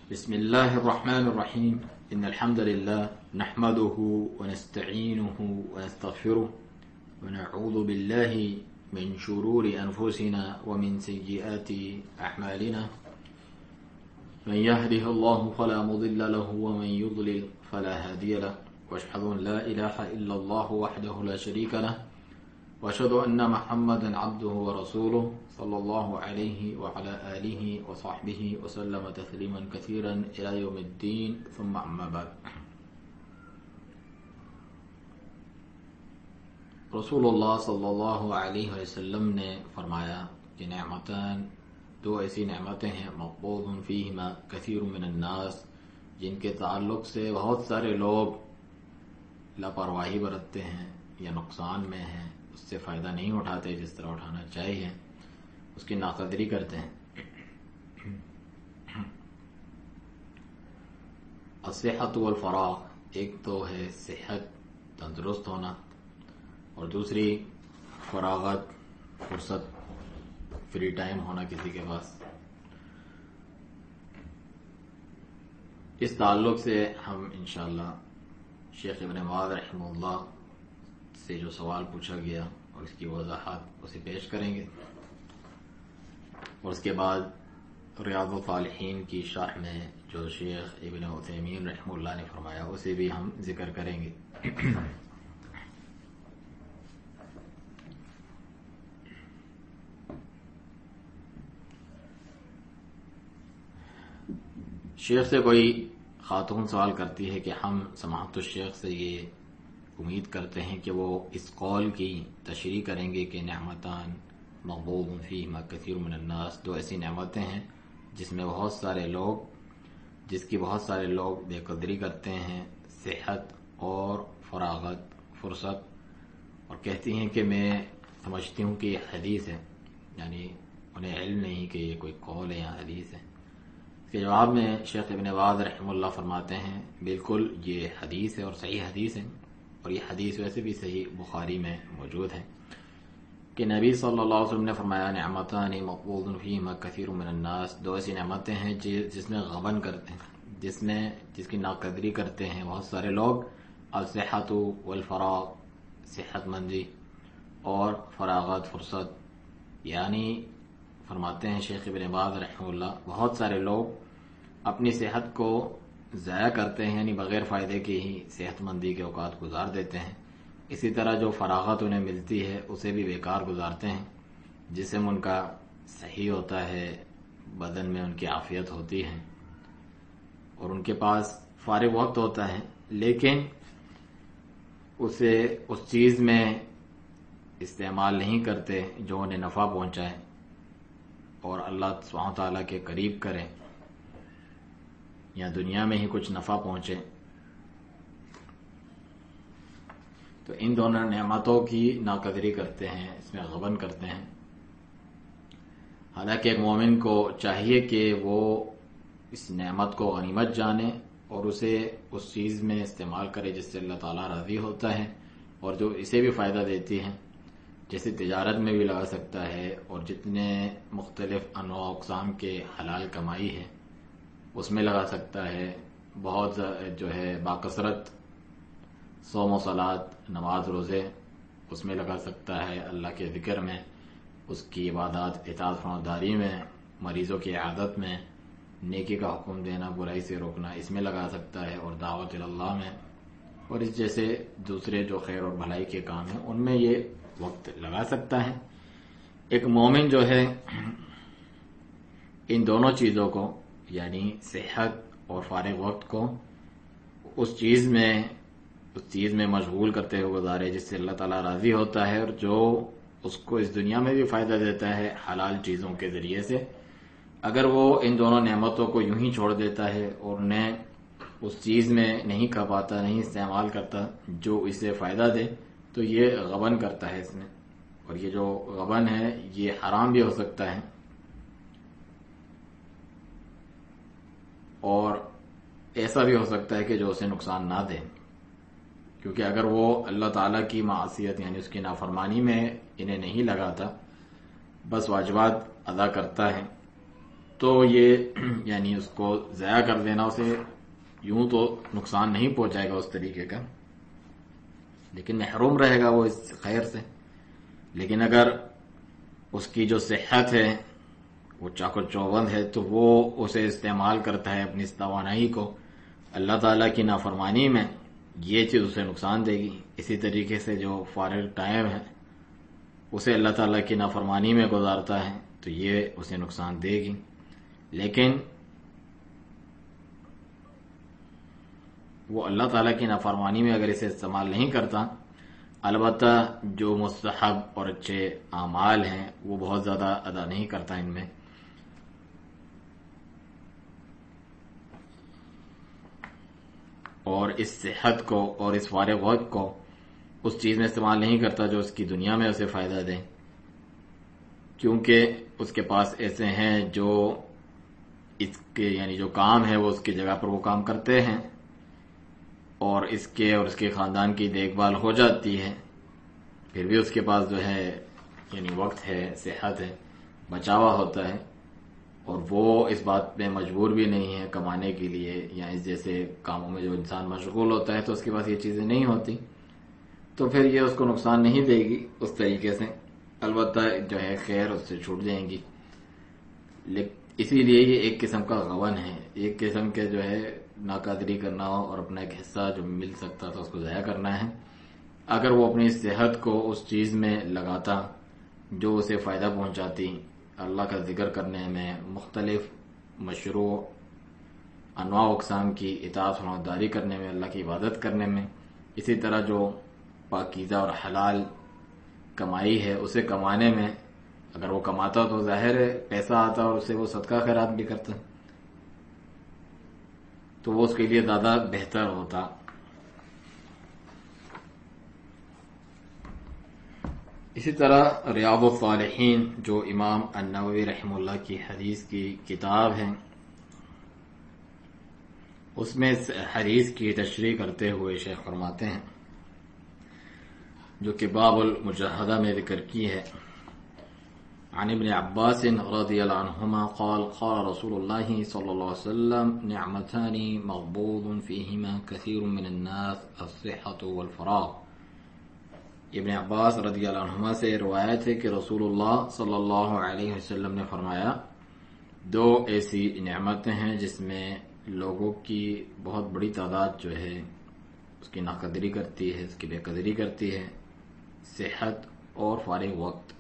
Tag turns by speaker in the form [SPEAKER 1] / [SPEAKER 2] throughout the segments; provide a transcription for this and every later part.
[SPEAKER 1] بسم الله الرحمن الرحيم إن الحمد لله نحمده ونستعينه ونستغفره ونعوذ بالله من شرور أنفسنا ومن سيئات أعمالنا من يهده الله فلا مضل له ومن يضلل فلا هادي له وأشهد أن لا إله إلا الله وحده لا شريك له وأشهد أن محمدا عبده ورسوله صلى الله عليه وعلى آله وصحبه وسلم تسليما كثيرا إلى يوم الدين ثم أما بعد. رسول اللہ صلی اللہ علیہ وسلم نے فرمایا کہ نعمتان، دو ایسی نعمتیں ہیں مقبوض فیہما کثیر من الناس، جن کے تعلق سے بہت سارے لوگ لاپرواہی برتتے ہیں یا نقصان میں ہیں، اس سے فائدہ نہیں اٹھاتے جس طرح اٹھانا چاہیے، اس کی ناقدری کرتے ہیں. الصحت والفراغ، ایک تو ہے صحت، تندرست ہونا، اور دوسری فراغت، فرصت، فری ٹائم ہونا کسی کے پاس. اس تعلق سے ہم انشاءاللہ شیخ ابن باز رحمہ اللہ سے جو سوال پوچھا گیا اور اس کی وضاحت اسے پیش کریں گے، اور اس کے بعد ریاض الصالحین کی شرح میں جو شیخ ابن عثیمین رحمہ اللہ نے فرمایا اسے بھی ہم ذکر کریں گے. شیخ سے کوئی خاتون سوال کرتی ہے کہ ہم سماحت الشیخ سے یہ امید کرتے ہیں کہ وہ اس قول کی تشریح کریں گے کہ نعمتان مقبوض فیہما کثیر من الناس، دو ایسی نعمتیں ہیں جس کی بہت سارے لوگ بے قدری کرتے ہیں، صحت اور فراغت، فرصت، اور کہتی ہیں کہ میں سمجھتی ہوں کہ یہ حدیث ہے، یعنی انہیں علم نہیں کہ یہ کوئی قول ہے یا حدیث ہے. اس کے جواب میں شیخ ابن باز رحمہ اللہ فرماتے ہیں بالکل یہ حدیث ہے اور صحیح حدیث ہے، اور یہ حدیث ویسے بھی صحیح بخاری میں موجود ہے کہ نبی صلی اللہ علیہ وسلم نے فرمایا نعمتان مقبوض فیہما کثیر من الناس، دو ایسی نعمتیں ہیں جس میں غبن کرتے ہیں، جس کی ناقدری کرتے ہیں بہت سارے لوگ. الصحت والفراغ، صحت مندی اور فراغت، فرصت. یعنی فرماتے ہیں شیخ ابن باز رحمہ اللہ بہت سارے لوگ اپنی صحت کو ضائع کرتے ہیں، یعنی بغیر فائدے کی ہی صحت مندی کے اوقات گزار دیتے ہیں. اسی طرح جو فراغت انہیں ملتی ہے اسے بھی بیکار گزارتے ہیں. جسم ان کا صحیح ہوتا ہے، بدن میں ان کی عافیت ہوتی ہے اور ان کے پاس فارغ وقت ہوتا ہے، لیکن اسے اس چیز میں استعمال نہیں کرتے جو انہیں نفع پہنچائے اور اللہ سبحانہ تعالیٰ کے قریب کریں یا دنیا میں ہی کچھ نفع پہنچے. تو ان دونوں نعمتوں کی ناقدری کرتے ہیں، اس میں غبن کرتے ہیں. حالانکہ ایک مومن کو چاہیے کہ وہ اس نعمت کو غنیمت جانے اور اسے اس چیز میں استعمال کرے جس سے اللہ تعالیٰ راضی ہوتا ہے اور جو اسے بھی فائدہ دیتی ہے، جیسے تجارت میں بھی لگا سکتا ہے، اور جتنے مختلف انواع اقسام کے حلال کمائی ہے اس میں لگا سکتا ہے. بہت جو ہے باکثرت صوم و صلات، نماز روزے، اس میں لگا سکتا ہے. اللہ کے ذکر میں، اس کی عبادات، اطاعت فرمانبرداری میں، مریضوں کی عیادت میں، نیکی کا حکم دینا، برائی سے روکنا، اس میں لگا سکتا ہے، اور دعوت اللہ میں، اور اس جیسے دوسرے جو خیر اور بھلائی کے کام ہیں ان میں یہ وقت لگا سکتا ہے. ایک مومن جو ہے ان دونوں چیزوں کو، یعنی صحت اور فارغ وقت کو اس چیز میں مشغول کرتے ہوئے گزارے جس سے اللہ تعالیٰ راضی ہوتا ہے اور جو اس کو اس دنیا میں بھی فائدہ دیتا ہے حلال چیزوں کے ذریعے سے. اگر وہ ان دونوں نعمتوں کو یوں ہی چھوڑ دیتا ہے اور انہیں اس چیز میں نہیں کھا پاتا، نہیں استعمال کرتا جو اسے فائدہ دے، تو یہ غبن کرتا ہے اس میں. اور یہ جو غبن ہے یہ حرام بھی ہو سکتا ہے اور ایسا بھی ہو سکتا ہے کہ جو اسے نقصان نہ دے، کیونکہ اگر وہ اللہ تعالیٰ کی معصیت یعنی اس کی نافرمانی میں انہیں نہیں لگاتا، بس واجبات ادا کرتا ہے تو یہ یعنی اس کو ضائع کر دینا اسے یوں تو نقصان نہیں پہنچائے گا اس طریقے کا، لیکن محروم رہے گا وہ اس خیر سے. لیکن اگر اس کی جو صحت ہے وہ چاق و چوبند ہے تو وہ اسے استعمال کرتا ہے اپنی اس توانائی کو اللہ تعالیٰ کی نافرمانی میں، یہ چیز اسے نقصان دے گی. اسی طریقے سے جو فارغ ٹائم ہے اسے اللہ تعالیٰ کی نافرمانی میں گزارتا ہے تو یہ اسے نقصان دے گی. لیکن وہ اللہ تعالیٰ کی نافرمانی میں اگر اسے استعمال نہیں کرتا، البتہ جو مستحب اور اچھے اعمال ہیں وہ بہت زیادہ ادا نہیں کرتا ان میں، اور اس صحت کو اور اس فارغ وقت کو اس چیز میں استعمال نہیں کرتا جو اس کی دنیا میں اسے فائدہ دے، کیونکہ اس کے پاس ایسے ہیں جو اس کے یعنی جو کام ہے وہ اس کی جگہ پر وہ کام کرتے ہیں، اور اس کے اور اس کے خاندان کی دیکھ بھال ہو جاتی ہے، پھر بھی اس کے پاس جو ہے یعنی وقت ہے، صحت ہے، بچاوا ہوتا ہے، اور وہ اس بات پہ مجبور بھی نہیں ہے کمانے کے لیے، یا اس جیسے کاموں میں جو انسان مشغول ہوتا ہے تو اس کے پاس یہ چیزیں نہیں ہوتی، تو پھر یہ اس کو نقصان نہیں دے گی اس طریقے سے. البتہ جو ہے خیر اس سے چھوٹ جائیں گی. اسی لیے یہ ایک قسم کا غبن ہے، ایک قسم کے جو ہے ناقدری کرنا ہو اور اپنا ایک حصہ جو مل سکتا تھا اس کو ضائع کرنا ہے. اگر وہ اپنی صحت کو اس چیز میں لگاتا جو اسے فائدہ پہنچاتی، اللہ کا ذکر کرنے میں، مختلف مشروع انواع و اقسام کی اطاعت فرمانبرداری کرنے میں، اللہ کی عبادت کرنے میں، اسی طرح جو پاکیزہ اور حلال کمائی ہے اسے کمانے میں، اگر وہ کماتا تو ظاہر ہے پیسہ آتا اور اسے وہ صدقہ خیرات بھی کرتا تو وہ اس کے لیے زیادہ بہتر ہوتا. اسی طرح ریاض الصالحین جو امام النووی رحمہ اللہ کی حدیث کی کتاب ہے، اس میں اس حدیث کی تشریح کرتے ہوئے شیخ فرماتے ہیں جو کہ باب المجاہدہ میں ذکر کی ہے، عن ابن عباس رضی اللہ عنہما قال قال رسول اللہ صلی اللہ علیہ وسلم نعمتان مغبوط فیہما کثیر من الناس الصحة والفراغ. ابن عباس رضی اللہ عنہما سے روایت ہے کہ رسول اللہ صلی اللہ علیہ وسلم نے فرمایا، دو ایسی نعمتیں ہیں جس میں لوگوں کی بہت بڑی تعداد جو ہے اس کی ناقدری کرتی ہے، اس کی بے قدری کرتی ہے، صحت اور فارغ وقت.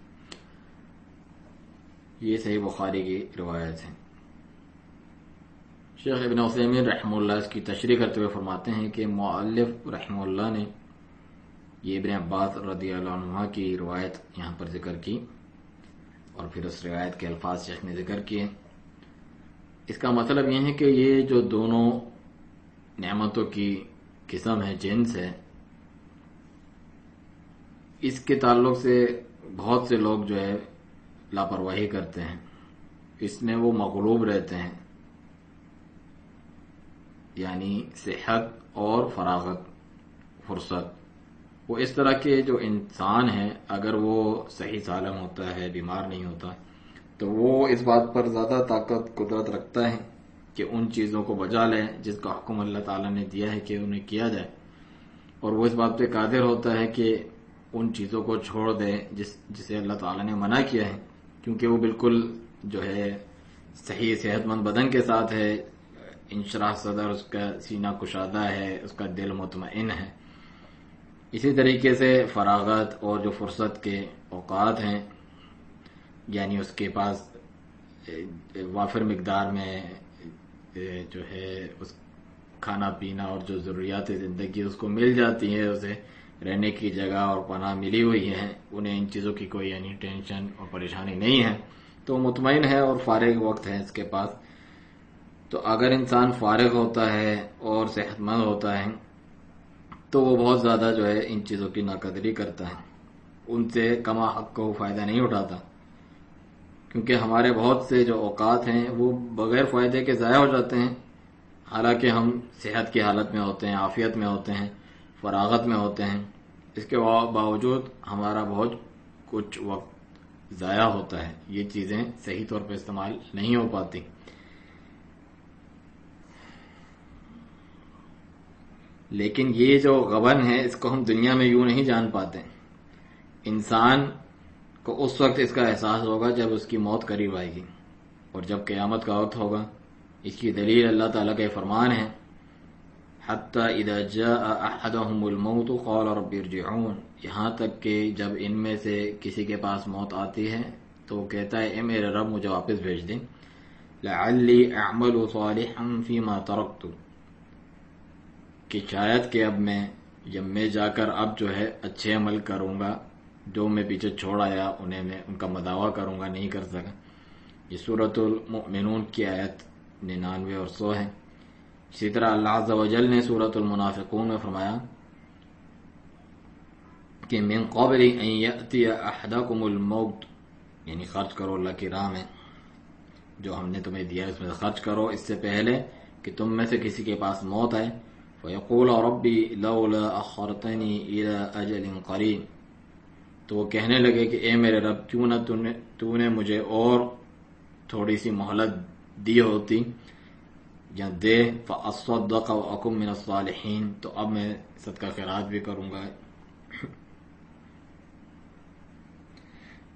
[SPEAKER 1] یہ صحیح بخاری کی روایت ہے. شیخ ابن عثیمین رحمہ اللہ اس کی تشریح کرتے ہوئے فرماتے ہیں کہ مؤلف رحمہ اللہ نے یہ ابن عباس رضی اللہ عنہ کی روایت یہاں پر ذکر کی اور پھر اس روایت کے الفاظ شیخ نے ذکر کیے. اس کا مطلب یہ ہے کہ یہ جو دونوں نعمتوں کی قسم ہے، جنس ہے، اس کے تعلق سے بہت سے لوگ جو ہے لاپرواہی کرتے ہیں، اس میں وہ مغلوب رہتے ہیں، یعنی صحت اور فراغت، فرصت. وہ اس طرح کے جو انسان ہیں اگر وہ صحیح سالم ہوتا ہے، بیمار نہیں ہوتا، تو وہ اس بات پر زیادہ طاقت قدرت رکھتا ہے کہ ان چیزوں کو بجا لے جس کا حکم اللہ تعالیٰ نے دیا ہے کہ انہیں کیا جائے، اور وہ اس بات پہ قادر ہوتا ہے کہ ان چیزوں کو چھوڑ دے جسے اللہ تعالیٰ نے منع کیا ہے، کیونکہ وہ بالکل جو ہے صحیح صحت مند بدن کے ساتھ ہے، انشراح صدر، اس کا سینہ کشادہ ہے، اس کا دل مطمئن ہے. اسی طریقے سے فراغت اور جو فرصت کے اوقات ہیں، یعنی اس کے پاس وافر مقدار میں جو ہے اس کھانا پینا اور جو ضروریات زندگی اس کو مل جاتی ہے، اسے رہنے کی جگہ اور پناہ ملی ہوئی ہے، انہیں ان چیزوں کی کوئی یعنی ٹینشن اور پریشانی نہیں ہے، تو مطمئن ہے اور فارغ وقت ہے اس کے پاس. تو اگر انسان فارغ ہوتا ہے اور صحت مند ہوتا ہے تو وہ بہت زیادہ جو ہے ان چیزوں کی ناقدری کرتا ہے، ان سے کما حق کو فائدہ نہیں اٹھاتا، کیونکہ ہمارے بہت سے جو اوقات ہیں وہ بغیر فائدے کے ضائع ہو جاتے ہیں، حالانکہ ہم صحت کی حالت میں ہوتے ہیں، عافیت میں ہوتے ہیں، فراغت میں ہوتے ہیں، اس کے باوجود ہمارا بہت کچھ وقت ضائع ہوتا ہے، یہ چیزیں صحیح طور پہ استعمال نہیں ہو پاتی. لیکن یہ جو غبن ہے اس کو ہم دنیا میں یوں نہیں جان پاتے. انسان کو اس وقت اس کا احساس ہوگا جب اس کی موت قریب آئے گی اور جب قیامت کا وقت ہوگا. اس کی دلیل اللہ تعالیٰ کا فرمان ہے حتی اذا جاء احدهم الموت قال رب ارجعون، یہاں تک کہ جب ان میں سے کسی کے پاس موت آتی ہے تو وہ کہتا ہے اے میرے رب مجھے واپس بھیج دیں. لعلی اعمل صالحا فیما ترکت، کہ شاید کہ اب میں جا کر اب جو ہے اچھے عمل کروں گا، جو میں پیچھے چھوڑ آیا انہیں میں ان کا مداوع کروں گا، نہیں کر سکا. یہ سورۃ المؤمنون کی آیت 99 اور 100 ہے. اسی طرح اللہ عز و جل نے سورۃ المنافقون میں فرمایا کہ من قبل ان یأتی احدکم الموت، یعنی خرچ کرو اللہ کی راہ میں، جو ہم نے تمہیں دیا اس میں خرچ کرو اس سے پہلے کہ تم میں سے کسی کے پاس موت آئے. فیقول ربی لولا اخرتنی الی اجل قریب، تو وہ کہنے لگے کہ اے میرے رب کیوں نہ تو نے مجھے اور تھوڑی سی مہلت دی ہوتی یا دے، فاصدق واکن من الصالحین، تو اب میں صدقہ خیرات بھی کروں گا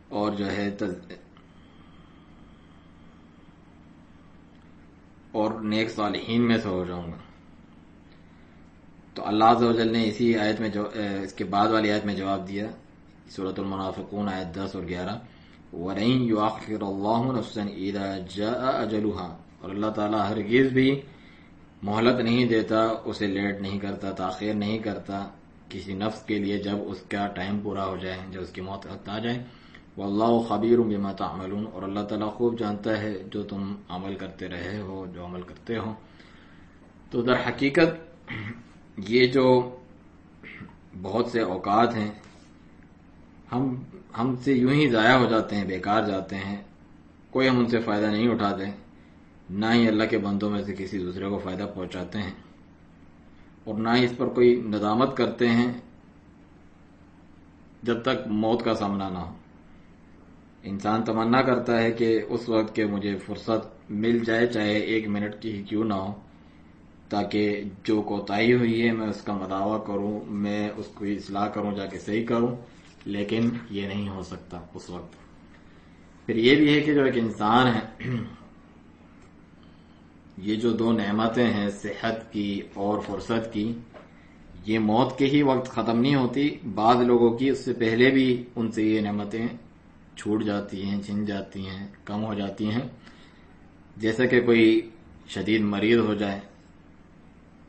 [SPEAKER 1] اور جو ہے اور نیک صالحین میں سے ہو جاؤں گا. تو اللہ عز و جل نے اسی آیت میں جو اس کے بعد والی آیت میں جواب دیا، سورۃ المنافقون آیت 10 اور 11، وَلَن يُؤَخِّرَ اللَّهُ نَفْسًا إِذَا جَاءَ أَجَلُهَا، اور اللہ تعالیٰ ہرگز بھی مہلت نہیں دیتا، اسے لیٹ نہیں کرتا، تاخیر نہیں کرتا کسی نفس کے لیے جب اس کا ٹائم پورا ہو جائے، جب اس کی موت وقت آ جائے. وَاللَّهُ خَبِيرٌ بِمَا تَعْمَلُونَ، اور اللہ تعالیٰ خوب جانتا ہے جو تم عمل کرتے رہے ہو، جو عمل کرتے ہو. تو در حقیقت یہ جو بہت سے اوقات ہیں ہم سے یوں ہی ضائع ہو جاتے ہیں، بیکار جاتے ہیں، کوئی ہم ان سے فائدہ نہیں اٹھاتے، نہ ہی اللہ کے بندوں میں سے کسی دوسرے کو فائدہ پہنچاتے ہیں، اور نہ ہی اس پر کوئی ندامت کرتے ہیں جب تک موت کا سامنا نہ ہو. انسان تمنا کرتا ہے کہ اس وقت کے مجھے فرصت مل جائے، چاہے 1 منٹ کی ہی کیوں نہ ہو، تاکہ جو کوتاہی ہوئی ہے میں اس کا مداوع کروں، میں اس کو اصلاح کروں، جا کے صحیح کروں. لیکن یہ نہیں ہو سکتا اس وقت. پھر یہ بھی ہے کہ جو ایک انسان ہے، یہ جو 2 نعمتیں ہیں صحت کی اور فرصت کی، یہ موت کے ہی وقت ختم نہیں ہوتی. بعض لوگوں کی اس سے پہلے بھی ان سے یہ نعمتیں چھوٹ جاتی ہیں، چھن جاتی ہیں، کم ہو جاتی ہیں. جیسا کہ کوئی شدید مریض ہو جائے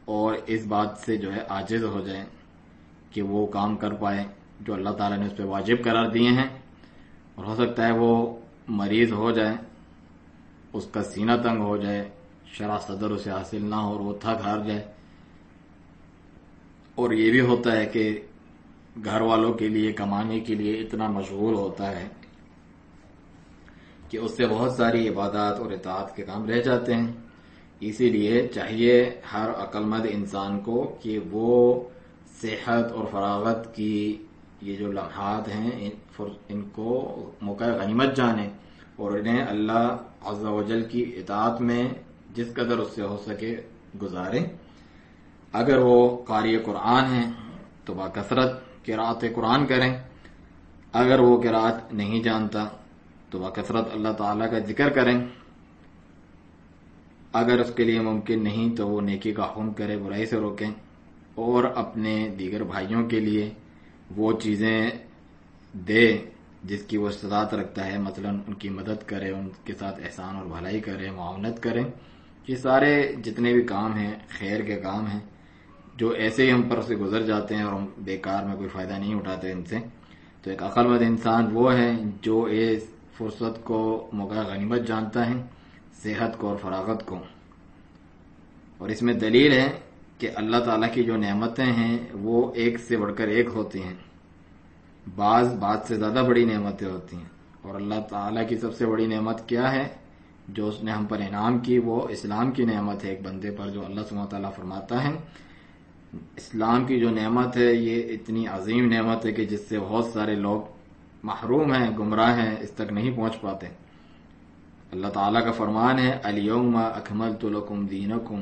[SPEAKER 1] اور اس بات سے جو ہے عاجز ہو جائے کہ وہ کام کر پائے جو اللہ تعالیٰ نے اس پہ واجب قرار دیے ہیں، اور ہو سکتا ہے وہ مریض ہو جائے، اس کا سینہ تنگ ہو جائے، شرح صدر اسے حاصل نہ ہو اور وہ تھک ہار جائے. اور یہ بھی ہوتا ہے کہ گھر والوں کے لیے کمانے کے لیے اتنا مشغول ہوتا ہے کہ اس سے بہت ساری عبادات اور اطاعت کے کام رہ جاتے ہیں. اسی لیے چاہیے ہر عقل مند انسان کو کہ وہ صحت اور فراغت کی یہ جو لمحات ہیں ان کو موقع غنیمت جانیں اور انہیں اللہ عز و جل کی اطاعت میں جس قدر اس سے ہو سکے گزاریں. اگر وہ قاری قرآن ہیں تو بکثرت قراءت قرآن کریں، اگر وہ قراءت نہیں جانتا تو بکثرت اللہ تعالیٰ کا ذکر کریں، اگر اس کے لیے ممکن نہیں تو وہ نیکی کا حکم کرے، برائی سے روکیں، اور اپنے دیگر بھائیوں کے لیے وہ چیزیں دے جس کی وہ استطاعت رکھتا ہے، مثلا ان کی مدد کرے، ان کے ساتھ احسان اور بھلائی کرے، معاونت کرے. یہ سارے جتنے بھی کام ہیں خیر کے کام ہیں جو ایسے ہی ہم پر سے گزر جاتے ہیں اور ہم بیکار میں کوئی فائدہ نہیں اٹھاتے ان سے. تو ایک عقل مند انسان وہ ہے جو اس فرصت کو موقع غنیمت جانتا ہے، صحت کو اور فراغت کو. اور اس میں دلیل ہے کہ اللہ تعالیٰ کی جو نعمتیں ہیں وہ ایک سے بڑھ کر ایک ہوتی ہیں، بعض بات سے زیادہ بڑی نعمتیں ہوتی ہیں. اور اللہ تعالیٰ کی سب سے بڑی نعمت کیا ہے جو اس نے ہم پر انعام کی؟ وہ اسلام کی نعمت ہے ایک بندے پر، جو اللہ سبحانہ وتعالیٰ فرماتا ہے اسلام کی جو نعمت ہے یہ اتنی عظیم نعمت ہے کہ جس سے بہت سارے لوگ محروم ہیں، گمراہ ہیں، اس تک نہیں پہنچ پاتے. اللہ تعالیٰ کا فرمان ہے الیوم اکملت لکم دینکم،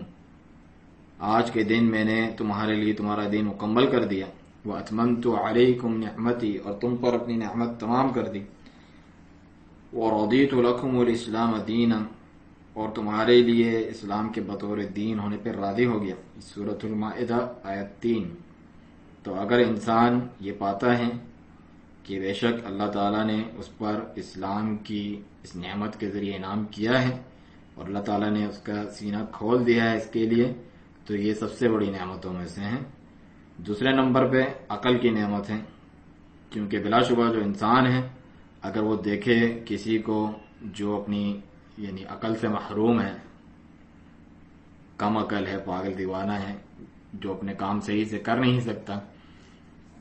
[SPEAKER 1] آج کے دن میں نے تمہارے لیے تمہارا دین مکمل کر دیا، وَأَتْمَمْتُ عَلَيْكُمْ نِعْمَتِي، اور تم پر اپنی نعمت تمام کر دی، وَرَضِيتُ لَكُمُ الْإِسْلَامَ دِينًا، اور تمہارے لیے اسلام کے بطور دین ہونے پر راضی ہو گیا۔ سورۃ المائدہ آیت 3۔ تو اگر انسان یہ پاتا ہے کہ بے شک اللہ تعالیٰ نے اس پر اسلام کی اس نعمت کے ذریعے انعام کیا ہے اور اللہ تعالیٰ نے اس کا سینہ کھول دیا ہے اس کے لیے، تو یہ سب سے بڑی نعمتوں میں سے ہیں۔ دوسرے نمبر پہ عقل کی نعمت ہے، کیونکہ بلا شبہ جو انسان ہے اگر وہ دیکھے کسی کو جو اپنی یعنی عقل سے محروم ہے، کم عقل ہے، پاگل دیوانہ ہے، جو اپنے کام صحیح سے کر نہیں سکتا،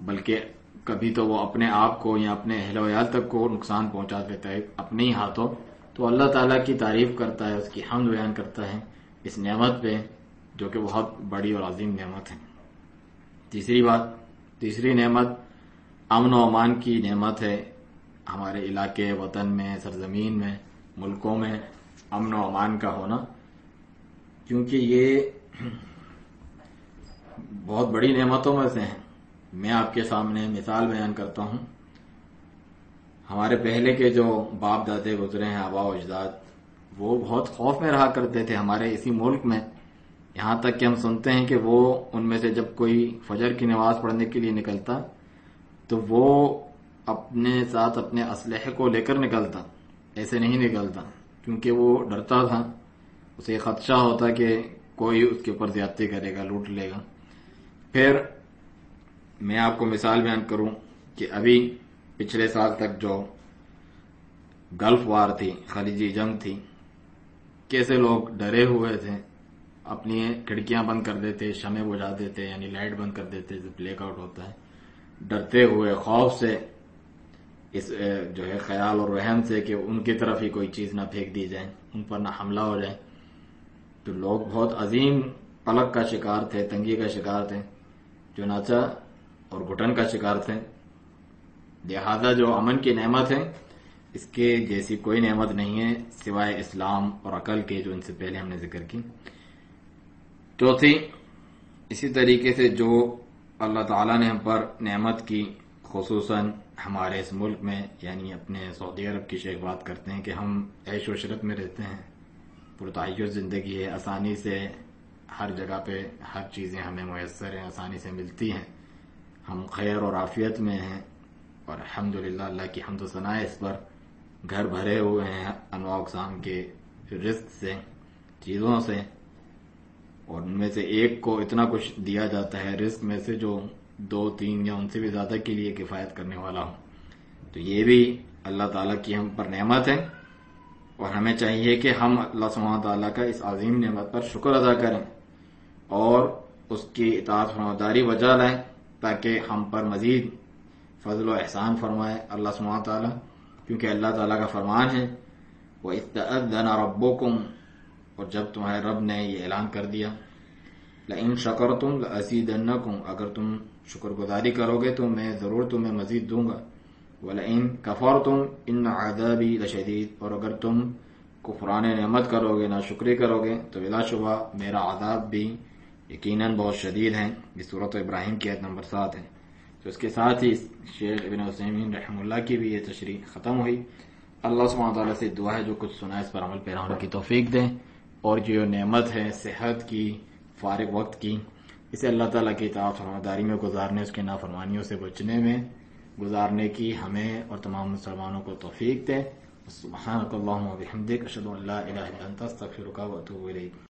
[SPEAKER 1] بلکہ کبھی تو وہ اپنے آپ کو یا اپنے اہل و عیال تک کو نقصان پہنچا دیتا ہے اپنے ہی ہاتھوں، تو اللہ تعالیٰ کی تعریف کرتا ہے، اس کی حمد بیان کرتا ہے اس نعمت پہ، جو کہ بہت بڑی اور عظیم نعمت ہے۔ تیسری نعمت امن و امان کی نعمت ہے۔ ہمارے علاقے، وطن میں، سرزمین میں، ملکوں میں امن و امان کا ہونا، کیونکہ یہ بہت بڑی نعمتوں میں سے ہیں۔ میں آپ کے سامنے مثال بیان کرتا ہوں۔ ہمارے پہلے کے جو باپ دادے گزرے ہیں، آبا و اجداد، وہ بہت خوف میں رہا کرتے تھے ہمارے اسی ملک میں، یہاں تک کہ ہم سنتے ہیں کہ وہ ان میں سے جب کوئی فجر کی نماز پڑھنے کے لیے نکلتا تو وہ اپنے ساتھ اپنے اسلحے کو لے کر نکلتا، ایسے نہیں نکلتا، کیونکہ وہ ڈرتا تھا، اسے خدشہ ہوتا کہ کوئی اس کے اوپر زیادتی کرے گا، لوٹ لے گا۔ پھر میں آپ کو مثال بیان کروں کہ ابھی پچھلے سال تک جو گلف وار تھی، خلیجی جنگ تھی، کیسے لوگ ڈرے ہوئے تھے، اپنی کھڑکیاں بند کر دیتے، شمع بجھا دیتے، یعنی لائٹ بند کر دیتے جب بلیک آؤٹ ہوتا ہے، ڈرتے ہوئے، خوف سے، اس جو ہے خیال اور وہم سے کہ ان کی طرف ہی کوئی چیز نہ پھینک دی جائے، ان پر نہ حملہ ہو جائے۔ تو لوگ بہت عظیم قلق کا شکار تھے، تنگی کا شکار تھے، چنانچہ اور گھٹن کا شکار تھے۔ لہذا جو امن کی نعمت ہے، اس کے جیسی کوئی نعمت نہیں ہے سوائے اسلام اور عقل کے، جو ان سے پہلے ہم نے ذکر کی۔ چوتھی، اسی طریقے سے جو اللہ تعالیٰ نے ہم پر نعمت کی، خصوصاً ہمارے اس ملک میں، یعنی اپنے سعودی عرب کی شیخ بات کرتے ہیں کہ ہم عیش و عشرت میں رہتے ہیں، پرتعیش زندگی ہے، آسانی سے ہر جگہ پہ ہر چیزیں ہمیں میسر ہیں، آسانی سے ملتی ہیں، ہم خیر اور عافیت میں ہیں، اور الحمدللہ اللہ کی حمد و ثنا ہے اس پر۔ گھر بھرے ہوئے ہیں انواع اقسام کے رزق سے، چیزوں سے، اور ان میں سے ایک کو اتنا کچھ دیا جاتا ہے رزق میں سے جو 2، 3 یا ان سے بھی زیادہ کے لیے کفایت کرنے والا ہو۔ تو یہ بھی اللہ تعالیٰ کی ہم پر نعمت ہے، اور ہمیں چاہیے کہ ہم اللہ سبحانہ تعالیٰ کا اس عظیم نعمت پر شکر ادا کریں اور اس کی اطاعت فرمانبرداری بجا لائیں، تاکہ ہم پر مزید فضل و احسان فرمائے اللہ سبحانہ تعالیٰ، کیونکہ اللہ تعالیٰ کا فرمان ہے وَإِذْ تَأَذَّنَ رَبُّكُمْ، اور جب تمہارے رب نے یہ اعلان کر دیا لَإِن شَكَرْتُمْ لَأَزِيدَنَّكُمْ، اگر تم شکر گزاری کرو گے تو میں ضرور تمہیں مزید دوں گا، وَلَئِن كَفَرْتُمْ إِنَّ عَذَابِي لَشَدِيدٌ، اور اگر تم کفران نعمت کرو گے، ناشکری کرو گے، تو بلا شبہ میرا عذاب بھی یقیناً بہت شدید ہے۔ یہ سورۃ ابراہیم کی آیت نمبر 7 ہے۔ تو اس کے ساتھ ہی شیخ ابن عثیمین رحمہ اللہ کی بھی یہ تشریح ختم ہوئی۔ اللہ سبحانہ تعالیٰ سے دعا ہے جو کچھ سنا ہے اس پر عمل پیرا ہونے کی توفیق دیں، اور جو نعمت ہے صحت کی، فارغ وقت کی، اسے اللہ تعالیٰ کی اطاعت فرمانبرداری میں گزارنے، اس کی نافرمانیوں سے بچنے میں گزارنے کی ہمیں اور تمام مسلمانوں کو توفیق دے۔ سبحانک اللہم و بحمدک، اشہد ان لا الہ الا انت، استغفرک و اتوب الیک۔